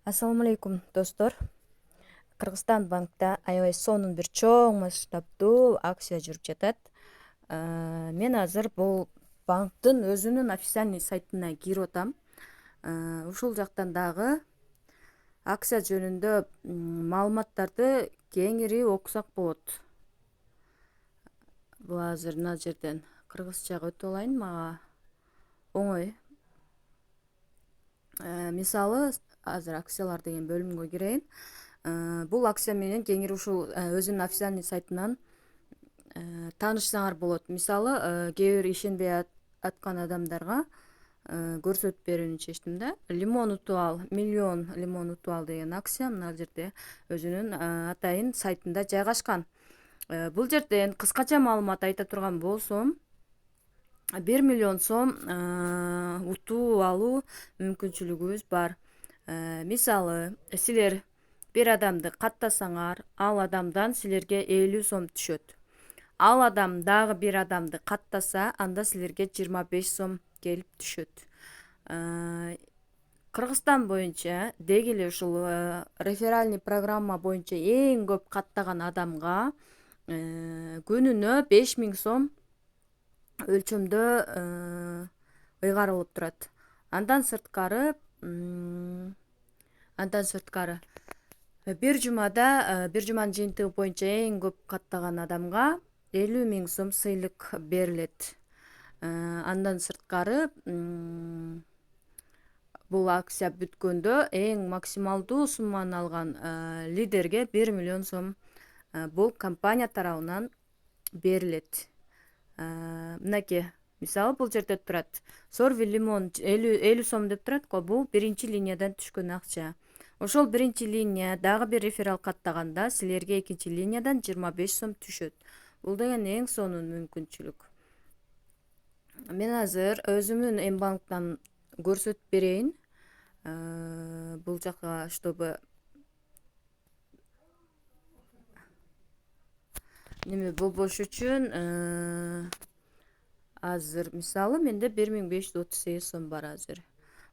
Assalamu alaikum dostlar. Kırgızstan bankta аябай сонун бир чоң масштабдуу акция жүрүп жатат. Мен азыр бул банктын өзүнүн официальный сайтына кирип атам. Ушул жактан дагы акция жөнүндө маалыматтарды кеңири окусак болот. Бул азыр мына жерден кыргызчага өтүп алайын, мага оңой. Мисалы азыр акциялар деген бөлүмгө кирейин. Бул акция менен кеңири ушул өзүнүн официальный сайтынан таанышсаңар болот. Мисалы кээ бир ишенбей аткан адамдарга көрсөтүп берүүнү чечтим да. Лимон утуп ал, миллион лимон утуп ал деген акция мына жерде өзүнүн атайын сайтында жайгашкан. Бул жерден кыскача маалымат айта турган болсом, 1 миллион сом утуп алуу мүмкүнчүлүгүбүз бар. Мисалы силер bir адамды каттасаңар, ал адамдан силерге 50 сом түшөт. Ал адам дагы bir адамды каттаса, анда силерге 25 сом келип түшөт. Кыргызстан боюнча деги эле ушул реферальный программа боюнча эң көп каттаган адамга күнүнө 5000 сом өлчөмдө ыйгарылып турат. Андан сырткары бир жуманын жыйынтыгы боюнча эң көп каттаган адамга 50 000 сом сыйлык берилет. Андан сырткары бул акция бүткөндө эң максималдуу сумманы алган лидерге 1 миллион сом бул компания тарабынан берилет. Мынакей, мисалы бул жерде турат. Сорви лимон 50 сом деп турат го, бул биринчи линиядан түшкөн акча. Ошол биринчи линия дагы бир реферал каттаганда силерге экинчи линиядан 25 сом түшөт. Бул деген эң сонун мүмкүнчүлүк. Мен азыр өзүмдүн М-банктан көрсөтүп берейин. Бул жака чтобы неме болбош үчүн азыр мисалы менде 1538 сом бар азыр.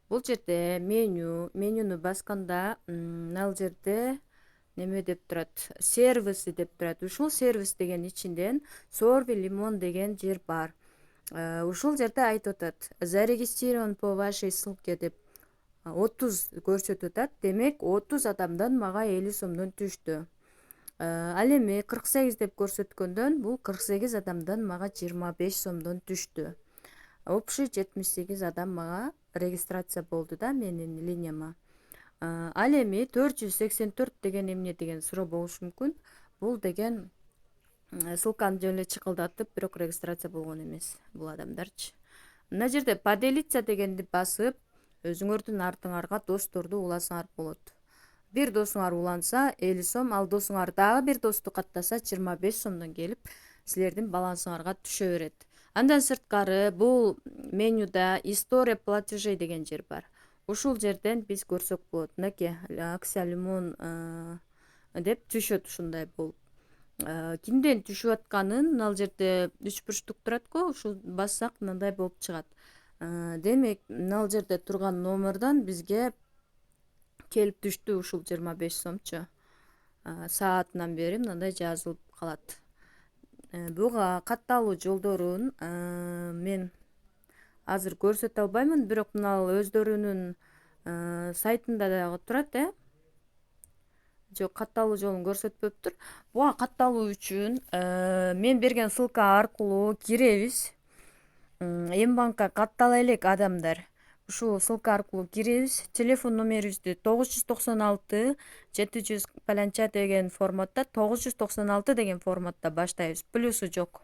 Бул жерде менюну басканда ал жерде неме деп турат, сервиси деп турат. Ушул сервис деген ичинден Сорви лимон деген жер бар. Ушул жерде айтып атат, зарегистрирован по вашей ссылке деп 30 көрсөтүп атат. Демек 30 адамдан мага 50 сомдон түштү. Ал эми 48 деп көрсөткөндөн бул 48 адамдан мага 25 сомдон түштү. Общий 78 адам мага регистрация болду да менин линияма. Ал эми 484 деген эмне деген суроо болушу мүмкүн. Бул деген ссылканы жөн эле чыкылдатып, бирок регистрация болгон эмес бул адамдарчы. Мына жерде поделиться дегенди басып, өзүңөрдүн артыңарга досторду уласаңар болот. Bir досуңар уланса 50 сом, ал досуңар дагы bir досту каттаса 25 сомдон келип силердин балансыңарга түшө берет. Андан сырткары бул менюда история платежей деген жер бар. Ушул жерден биз көрсөк болот. Мынакей акция лимон деп түшөт ушундай болуп. Кимден түшүп атканын ал жерде 3 бурчтук турат го, ушул бассак мындай болуп чыгат. Демек, ал жерде турган номердон бизге келип түштү ушул 25 сомчу. Саатынан бери мындай жазылып калат. Буга катталуу жолдорун мен азыр көрсөтө албаймын, бирок мына өздөрүнүн сайтында дагы турат, Жок, катталуу жолун көрсөтпөптүр. Буга катталуу үчүн мен берген ссылка аркылуу киребиз. М-банкка каттала элек адамдар. Ушул ссылка аркылуу киребиз. Телефон номерибизди 996 700 паланча деген форматта, 996 деген форматта баштайбыз. Плюсу жок.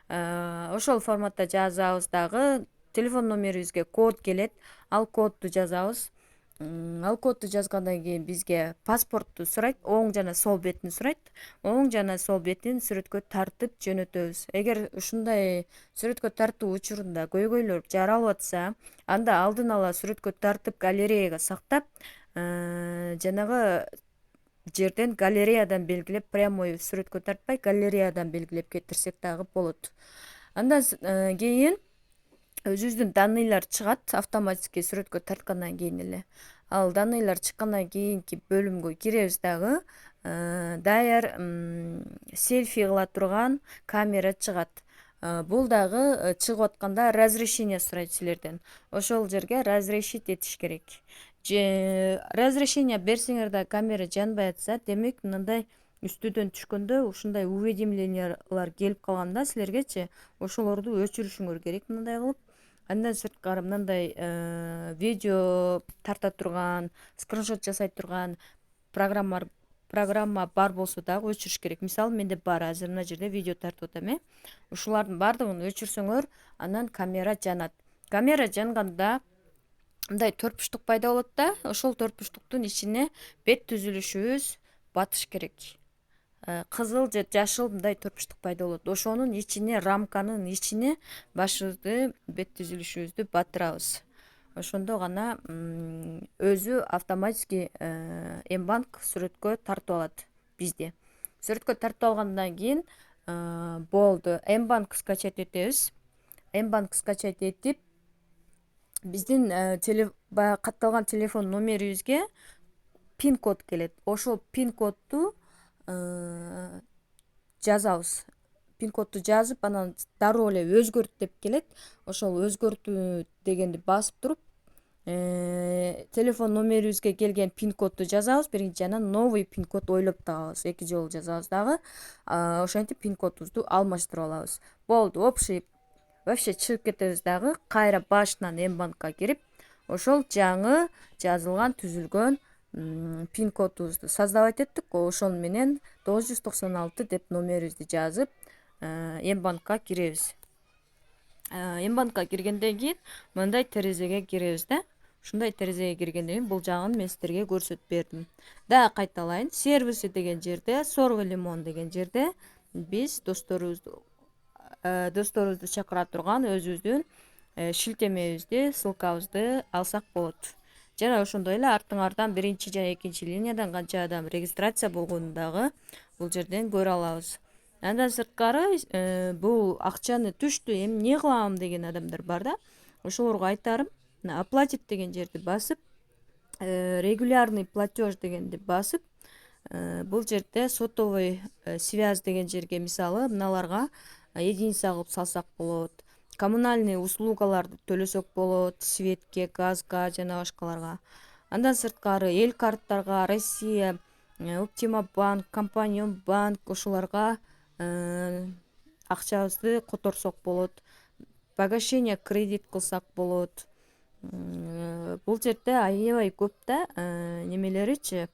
Ошол форматта жазабыз дагы. Телефон номерибизге код келет. Ал кодду жазабыз. Ал кодду жазгандан кийин бизге паспортту сурайт, оң жана сол бетин сурайт. Оң жана сол бетин сүрөткө тартып жөнөтөбүз. Эгер ушундай сүрөткө тартуу учурунда көйгөйлөр жаралып атса, анда алдын ала сүрөткө тартып галереяга сактап, жанагы жерден галереядан белгилеп, прямой сүрөткө тартпай галереядан белгилеп кетирсек дагы болот. Андан кийин өзүбүздүн данныйлар чыгат автоматически сүрөткө тарткандан кийин эле. Ал данныйлар чыккандан кийинки бөлүмгө киребиз дагы, даяр селфи кыла турган камера чыгат. Бул дагы чыгып атканда разрешение сурайт силерден. Ошол жерге разрешить этиш керек. Разрешение берсеңер да камера жанбай атса, демек мындай үстүдөн түшкөндө ушундай уведомлениялар келип калганда силергечи ошолорду өчүрүшүңөр керек мындай кылып. Андан сырткары мындай видео тарта турган, скриншот жасай турган программа бар болсо дагы өчүрүш керек. Мисалы менде бар, азыр мына жерде видео тартып атам. Ушулардын баардыгын өчүрсөңөр, анан камера жанат. Камера жанганда мындай төртбуштук пайда болот да, ошол төртбуштуктун ичине бет түзүлүшүбүз батыш керек. Кызыл же жашыл мындай төртбуштук пайда болот. Ошонун ичине, рамканын ичине башыбызды, бет түзүлүшүбүздү батырабыз. Ошондо гана өзү автоматически Mbank сүрөткө тартып алат бизди. Сүрөткө тартып алгандан кийин болду. Mbank скачать этебиз. Mbank скачать этип, биздин катталган телефон номерибизге пин код келет. Ошол пин кодду жазабыз. Пин кодду жазып, анан дароо эле өзгөрт деп келет. Ошол өзгөртүү дегенди басып туруп, телефон номерибизге келген пин кодду жазабыз биринчи, анан новый пин код ойлоп табабыз. 2 жолу жазабыз дагы. Ошентип пин кодубузду алмаштырып алабыз. Болду, общий вообще чыгып кетебиз дагы, кайра башынан Mbankка кирип, ошол жаңы жазылган, түзүлгөн пин кодубузду создавать эттик. Ошол менен 996 деп номерибизди жазып, Mbankка киребиз. Mbankка киргенден кийин мындай терезеге киребиз да. Ушундай терезеге киргенден кийин бул жагын мен силерге көрсөтүп бердим. Дагы кайталайын. Сервиси деген жерде, Сорго Лимон деген жерде биз досторубузду чакыра турган өзүбүздүн шилтемебизди, ссылкабызды алсак болот. Жана ошондой эле артыңардан биринчи жана экинчи линиядан канча адам регистрация болгонун дагы бул жерден көрө алабыз. Андан сырткары бул акчаны түштү, эми эмне кылам деген адамдар бар да. Ошолорго айтарым, оплатить деген жерди басып, регулярный платеж дегенди басып, бул жерде сотовый связь деген жерге, мисалы мыналарга единица кылып салсак болот. Коммунальный услугаларды төлөсөк болот, светке, газга жана башкаларга. Андан сырткары эл карттарга, Россия, Optima банк, Компанион банк, ошолорга акчабызды которсок болот. Погашение кредит кылсак болот. Бул жерде аябай көп да немелеричи,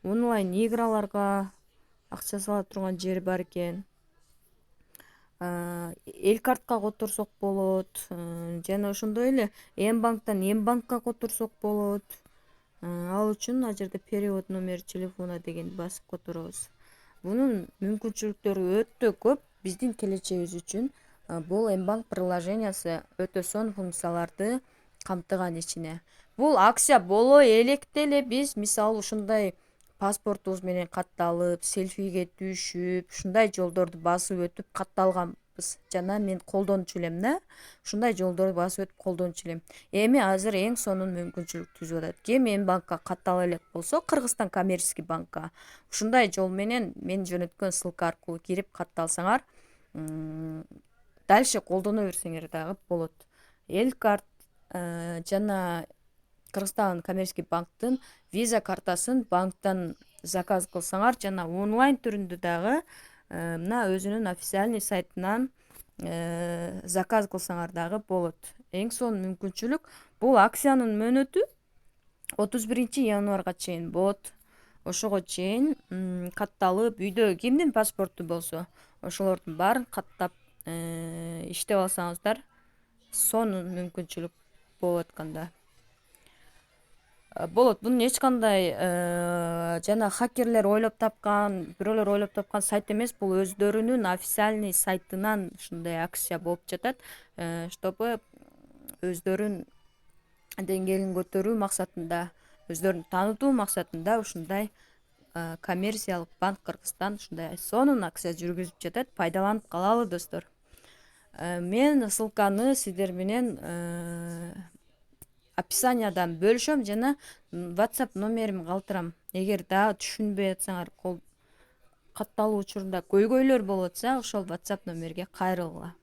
онлайн играларга акча сала турган жер бар экен. Эл картка которсок болот, жана ошондой эле Mbanktан Mbankка которсок болот. Ал үчүн ал жерде перевод номер телефона деген басып которобуз. Бунун мүмкүнчүлүктөрү өтө көп. Биздин келечегибиз үчүн бул Mbank приложениясы өтө сонун функцияларды камтыган ичине. Бул акция боло элек деле биз мисалы ушундай паспортубуз менен катталып, селфиге түшүп, ушундай жолдорду басып өтүп катталганбыз. Жана мен колдончу элем да. Ушундай жолдорду басып өтүп колдончу элем. Эми азыр эң сонун мүмкүнчүлүк түзүп атат. Ким Mbankка каттала элек болсо, Кыргызстан коммерческий банкка ушундай жол менен мен жөнөткөн ссылка аркылуу кирип катталсаңар, дальше колдоно берсеңер дагы болот. Эл карт жана Кыргызстан коммерческий банктын виза картасын банктан заказ кылсаңар жана онлайн түрүндө дагы мына өзүнүн официальный сайтынан заказ кылсаңар дагы болот. Эң сонун мүмкүнчүлүк. Бул акциянын мөөнөтү 31 январга чейин болот. Ошого чейин катталып, үйдө кимдин паспорту болсо, ошолордун баарын каттап иштеп алсаңыздар сонун мүмкүнчүлүк болуп атканда. Болот. Бунун эч кандай жана хакерлер ойлоп тапкан, бирөөлөр ойлоп тапкан сайт эмес. Бул өздөрүнүн официальный сайтынан ушундай акция болуп жатат, чтобы өздөрүн деңгээлин көтөрүү максатында, өздөрүн таанытуу максатында ушундай коммерциялык банк Кыргызстан ушундай сонун акция жүргүзүп жатат. Пайдаланып калалы достор. Мен ссылканы сиздер менен описаниядан бөлүшөм жана WhatsApp номерimi калтырам. Эгер дагы түшүнбөй атсаңар, катталуу учурунда көйгөйлөр болуп атса, ошол WhatsApp номерге кайрылгыла.